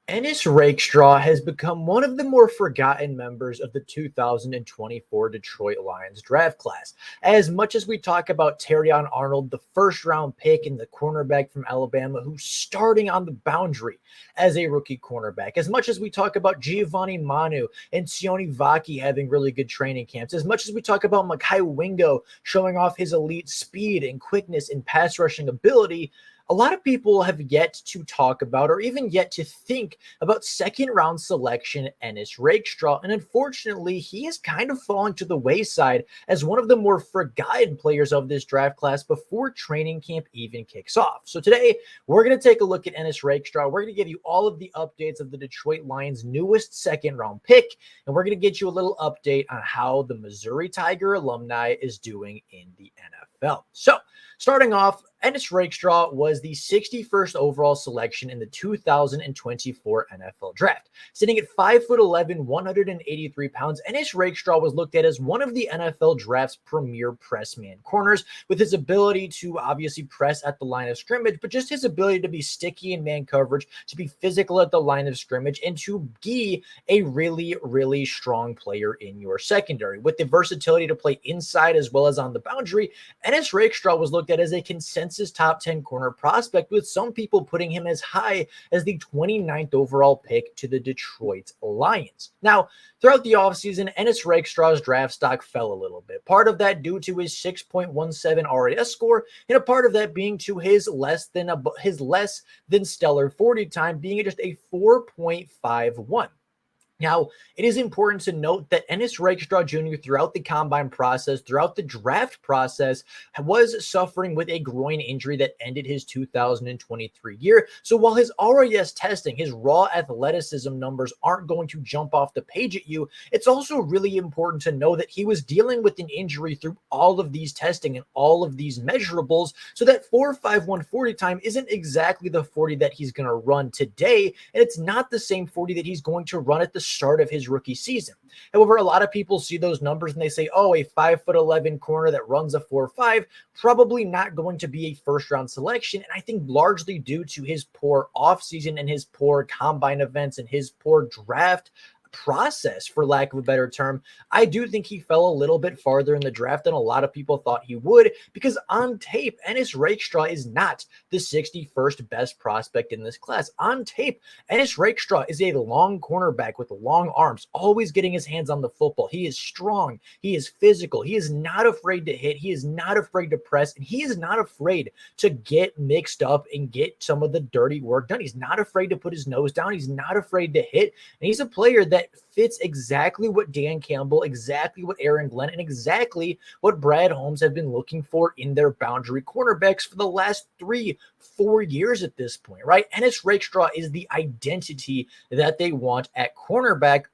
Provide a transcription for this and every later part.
Ennis Rakestraw has become one of the more forgotten members of the 2024 Detroit Lions draft class. As much as we talk about Terrion Arnold, the first round pick and the cornerback from Alabama, who's starting on the boundary as a rookie cornerback, as much as we talk about Giovanni Manu and Sione Vaki having really good training camps, as much as we talk about Makai Wingo showing off his elite speed and quickness and pass rushing ability, a lot of people have yet to talk about or even yet to think about second round selection Ennis Rakestraw. And unfortunately, he is kind of falling to the wayside as one of the more forgotten players of this draft class before training camp even kicks off. So today, we're going to take a look at Ennis Rakestraw. We're going to give you all of the updates of the Detroit Lions' newest second round pick. And we're going to get you a little update on how the Missouri Tiger alumni is doing in the NFL. So starting off, Ennis Rakestraw was the 61st overall selection in the 2024 NFL Draft. Sitting at 5'11", 183 pounds, Ennis Rakestraw was looked at as one of the NFL Draft's premier press man corners, with his ability to obviously press at the line of scrimmage, but just his ability to be sticky in man coverage, to be physical at the line of scrimmage, and to be a really, really strong player in your secondary. With the versatility to play inside as well as on the boundary, Ennis Rakestraw was looked at as a consensus top 10 corner prospect, with some people putting him as high as the 29th overall pick to the Detroit Lions. Now, throughout the offseason, Ennis Rakestraw's draft stock fell a little bit. Part of that due to his 6.17 RAS score, and a part of that being to his less than stellar 40 time, being at just a 4.51. Now, it is important to note that Ennis Rakestraw Jr. throughout the combine process, throughout the draft process, was suffering with a groin injury that ended his 2023 year. So while his RAS testing, his raw athleticism numbers aren't going to jump off the page at you, it's also really important to know that he was dealing with an injury through all of these testing and all of these measurables. So that 4.51 40 time isn't exactly the 40 that he's going to run today, and it's not the same 40 that he's going to run at the start of his rookie season. However, a lot of people see those numbers and they say, oh, a 5'11" corner that runs a 4.5, probably not going to be a first round selection. And I think largely due to his poor offseason and his poor combine events and his poor draft process, for lack of a better term, I do think he fell a little bit farther in the draft than a lot of people thought he would, because on tape, Ennis Rakestraw is not the 61st best prospect in this class. On tape, Ennis Rakestraw is a long cornerback with long arms, always getting his hands on the football. He is strong. He is physical. He is not afraid to hit. He is not afraid to press, and he is not afraid to get mixed up and get some of the dirty work done. He's not afraid to put his nose down. He's not afraid to hit, and he's a player that fits exactly what Dan Campbell, exactly what Aaron Glenn, and exactly what Brad Holmes have been looking for in their boundary cornerbacks for the last 3-4 years at this point, right? Ennis Rakestraw is the identity that they want at cornerback.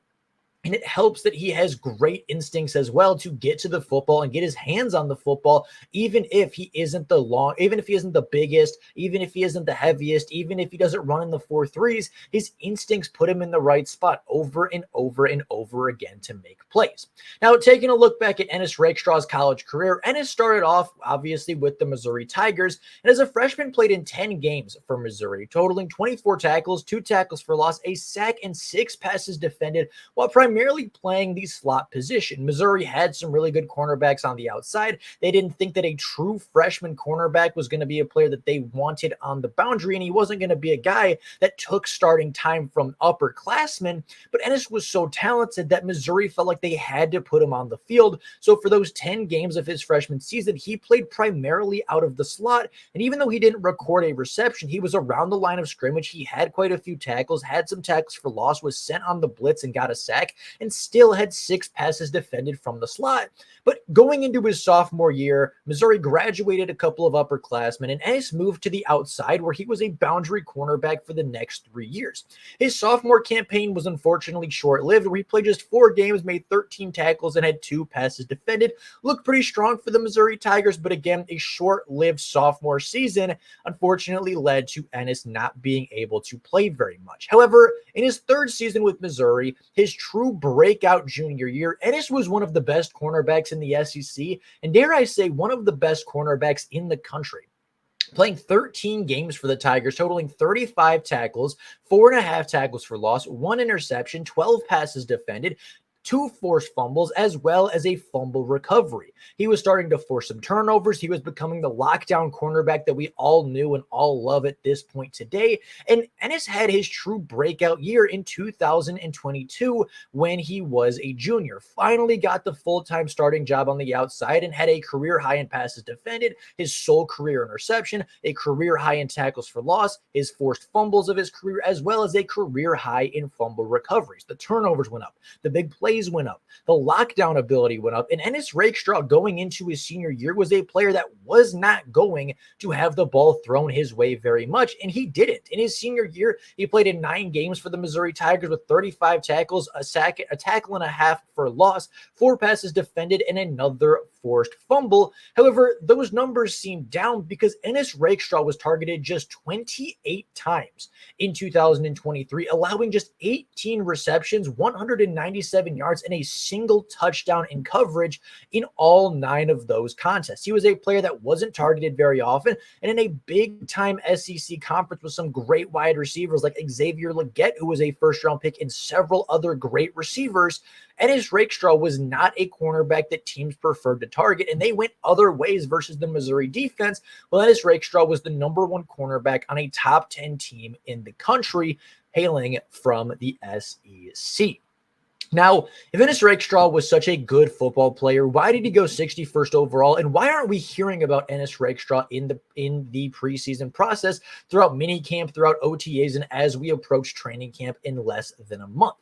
And it helps that he has great instincts as well to get to the football and get his hands on the football, even if he isn't even if he isn't the biggest, even if he isn't the heaviest, even if he doesn't run in the 4.3s, his instincts put him in the right spot over and over and over again to make plays. Now, taking a look back at Ennis Rakestraw's college career, Ennis started off obviously with the Missouri Tigers, and as a freshman played in 10 games for Missouri, totaling 24 tackles, 2 tackles for loss, a sack, and 6 passes defended, while primarily playing the slot position. Missouri had some really good cornerbacks on the outside. They didn't think that a true freshman cornerback was going to be a player that they wanted on the boundary, and he wasn't going to be a guy that took starting time from upperclassmen. But Ennis was so talented that Missouri felt like they had to put him on the field. So for those 10 games of his freshman season, he played primarily out of the slot. And even though he didn't record a reception, he was around the line of scrimmage. He had quite a few tackles, had some tackles for loss, was sent on the blitz and got a sack, and still had 6 passes defended from the slot. But going into his sophomore year, Missouri graduated a couple of upperclassmen, and Ennis moved to the outside, where he was a boundary cornerback for the next 3 years. His sophomore campaign was unfortunately short-lived, where he played just 4 games, made 13 tackles, and had 2 passes defended. Looked pretty strong for the Missouri Tigers, but again, a short-lived sophomore season unfortunately led to Ennis not being able to play very much. However, in his 3rd season with Missouri, his true breakout junior year, Ennis was one of the best cornerbacks in the SEC, and dare I say, one of the best cornerbacks in the country. playing 13 games for the Tigers, totaling 35 tackles, 4.5 tackles for loss, 1 interception, 12 passes defended, 2 forced fumbles, as well as a fumble recovery. He was starting to force some turnovers. He was becoming the lockdown cornerback that we all knew and all love at this point today. And Ennis had his true breakout year in 2022 when he was a junior. Finally got the full-time starting job on the outside and had a career high in passes defended, his sole career interception, a career high in tackles for loss, his forced fumbles of his career, as well as a career high in fumble recoveries. The turnovers went up. The big plays went up. The lockdown ability went up. And Ennis Rakestraw going into his senior year was a player that was not going to have the ball thrown his way very much, and he didn't. In his senior year, he played in 9 games for the Missouri Tigers with 35 tackles, a sack, a tackle and a half for loss, 4 passes defended, and another forced fumble. However, those numbers seem down because Ennis Rakestraw was targeted just 28 times in 2023, allowing just 18 receptions, 197 yards, and a single touchdown in coverage in all 9 of those contests. He was a player that wasn't targeted very often, and in a big-time SEC conference with some great wide receivers like Xavier Legette, who was a first-round pick, and several other great receivers, Ennis Rakestraw was not a cornerback that teams preferred to target, and they went other ways versus the Missouri defense. Well, Ennis Rakestraw was the #1 cornerback on a top 10 team in the country, hailing from the SEC. Now, if Ennis Rakestraw was such a good football player, why did he go 61st overall? And why aren't we hearing about Ennis Rakestraw in the preseason process, throughout minicamp, throughout OTAs, and as we approach training camp in less than a month?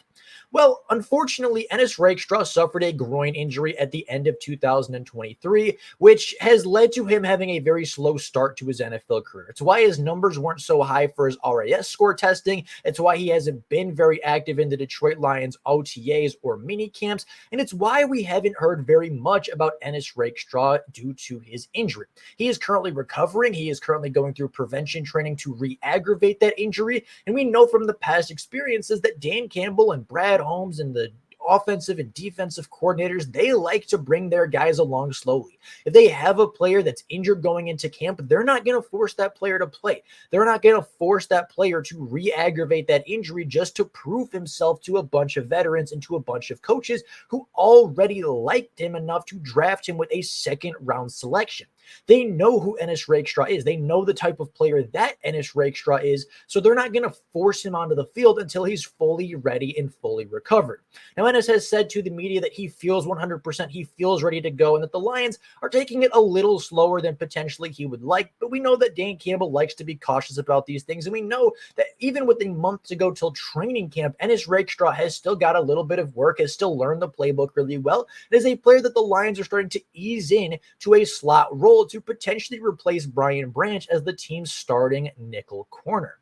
Well, unfortunately, Ennis Rakestraw suffered a groin injury at the end of 2023, which has led to him having a very slow start to his NFL career. It's why his numbers weren't so high for his RAS score testing. It's why he hasn't been very active in the Detroit Lions OTAs or mini camps. And it's why we haven't heard very much about Ennis Rakestraw due to his injury. He is currently recovering. He is currently going through prevention training to re-aggravate that injury. And we know from the past experiences that Dan Campbell and Brad Holmes and the offensive and defensive coordinators, they like to bring their guys along slowly. If they have a player that's injured going into camp, they're not going to force that player to play. They're not going to force that player to re-aggravate that injury just to prove himself to a bunch of veterans and to a bunch of coaches who already liked him enough to draft him with a second-round selection. They know who Ennis Rakestraw is. They know the type of player that Ennis Rakestraw is, so they're not going to force him onto the field until he's fully ready and fully recovered. Now, Ennis has said to the media that he feels 100%, he feels ready to go, and that the Lions are taking it a little slower than potentially he would like, but we know that Dan Campbell likes to be cautious about these things, and we know that even with a month to go till training camp, Ennis Rakestraw has still got a little bit of work, has still learned the playbook really well, and is a player that the Lions are starting to ease in to a slot role to potentially replace Brian Branch as the team's starting nickel corner.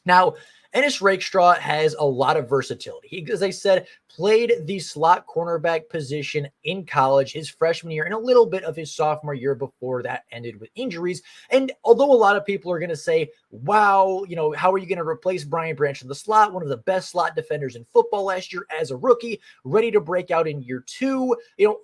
Now, Ennis Rakestraw has a lot of versatility. He, as I said, played the slot cornerback position in college his freshman year and a little bit of his sophomore year before that ended with injuries. And although a lot of people are going to say, wow, how are you going to replace Brian Branch in the slot, one of the best slot defenders in football last year as a rookie, ready to break out in year 2,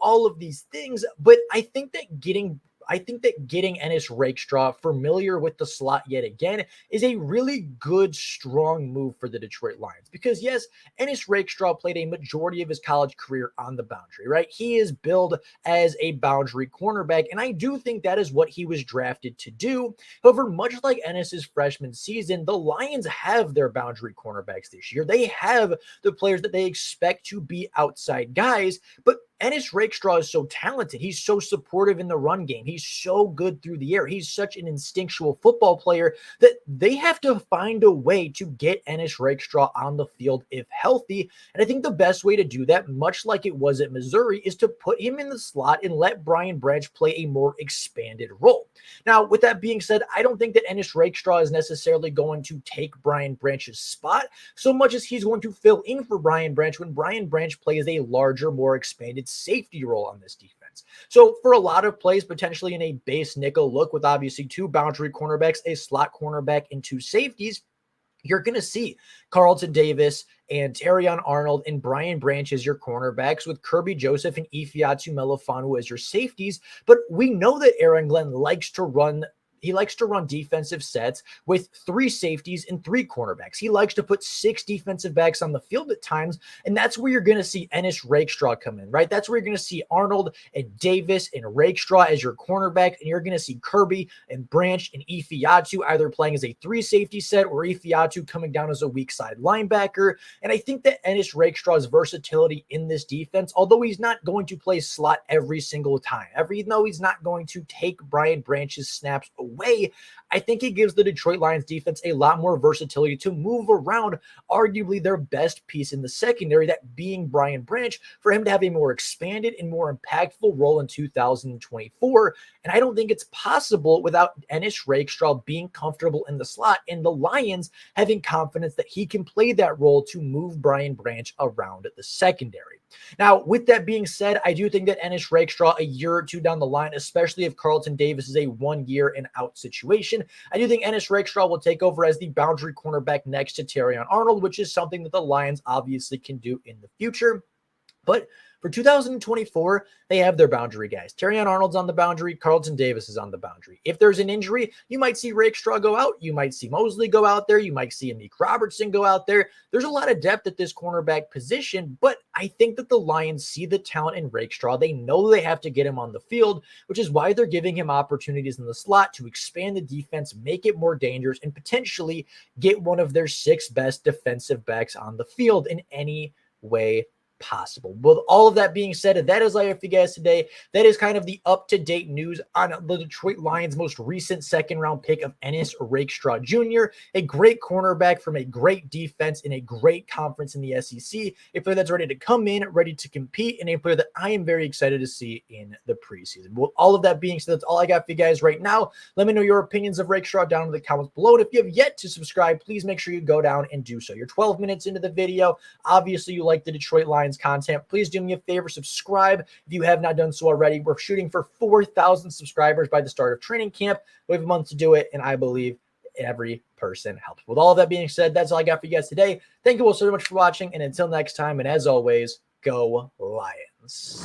all of these things. But I think that getting Ennis Rakestraw familiar with the slot yet again is a really good, strong move for the Detroit Lions. Because yes, Ennis Rakestraw played a majority of his college career on the boundary, right? He is billed as a boundary cornerback, and I do think that is what he was drafted to do. However, much like Ennis's freshman season, the Lions have their boundary cornerbacks this year. They have the players that they expect to be outside guys, but Ennis Rakestraw is so talented. He's so supportive in the run game. He's so good through the air. He's such an instinctual football player that they have to find a way to get Ennis Rakestraw on the field if healthy. And I think the best way to do that, much like it was at Missouri, is to put him in the slot and let Brian Branch play a more expanded role. Now, with that being said, I don't think that Ennis Rakestraw is necessarily going to take Brian Branch's spot so much as he's going to fill in for Brian Branch when Brian Branch plays a larger, more expanded safety role on this defense. So for a lot of plays, potentially in a base nickel look with obviously 2 boundary cornerbacks, a slot cornerback, and 2 safeties, you're going to see Carlton Davis and Terrion Arnold and Brian Branch as your cornerbacks, with Kirby Joseph and Ifeatu Melifanu as your safeties. But we know that Aaron Glenn likes to run he likes to run defensive sets with 3 safeties and 3 cornerbacks. He likes to put 6 defensive backs on the field at times, and that's where you're going to see Ennis Rakestraw come in, right? That's where you're going to see Arnold and Davis and Rakestraw as your cornerback, and you're going to see Kirby and Branch and Ifeatu either playing as a 3 safety set or Ifeatu coming down as a weak side linebacker. And I think that Ennis Rakestraw's versatility in this defense, although he's not going to play slot every single time, even though he's not going to take Brian Branch's snaps away, I think it gives the Detroit Lions defense a lot more versatility to move around arguably their best piece in the secondary, that being Brian Branch, for him to have a more expanded and more impactful role in 2024. And I don't think it's possible without Ennis Rakestraw being comfortable in the slot and the Lions having confidence that he can play that role to move Brian Branch around the secondary. Now, with that being said, I do think that Ennis Rakestraw, a year or two down the line, especially if Carlton Davis is a 1 year and out situation, I do think Ennis Rakestraw will take over as the boundary cornerback next to Terrion Arnold, which is something that the Lions obviously can do in the future. But for 2024, they have their boundary guys. Terrion Arnold's on the boundary. Carlton Davis is on the boundary. If there's an injury, you might see Rakestraw go out. You might see Mosley go out there. You might see Amik Robertson go out there. There's a lot of depth at this cornerback position, but I think that the Lions see the talent in Rakestraw. They know they have to get him on the field, which is why they're giving him opportunities in the slot to expand the defense, make it more dangerous, and potentially get one of their 6 best defensive backs on the field in any way possible. With all of that being said, that is all I have for you guys today. That is kind of the up-to-date news on the Detroit Lions' most recent second-round pick of Ennis Rakestraw Jr., a great cornerback from a great defense in a great conference in the SEC, a player that's ready to come in, ready to compete, and a player that I am very excited to see in the preseason. With all of that being said, that's all I got for you guys right now. Let me know your opinions of Rakestraw down in the comments below, and if you have yet to subscribe, please make sure you go down and do so. You're 12 minutes into the video. Obviously, you like the Detroit Lions content. Please do me a favor, subscribe if you have not done so already. We're shooting for 4,000 subscribers by the start of training camp. We have a month to do it, and I believe every person helps. With all of that being said, that's all I got for you guys today. Thank you all so much for watching, and until next time, and as always, go Lions.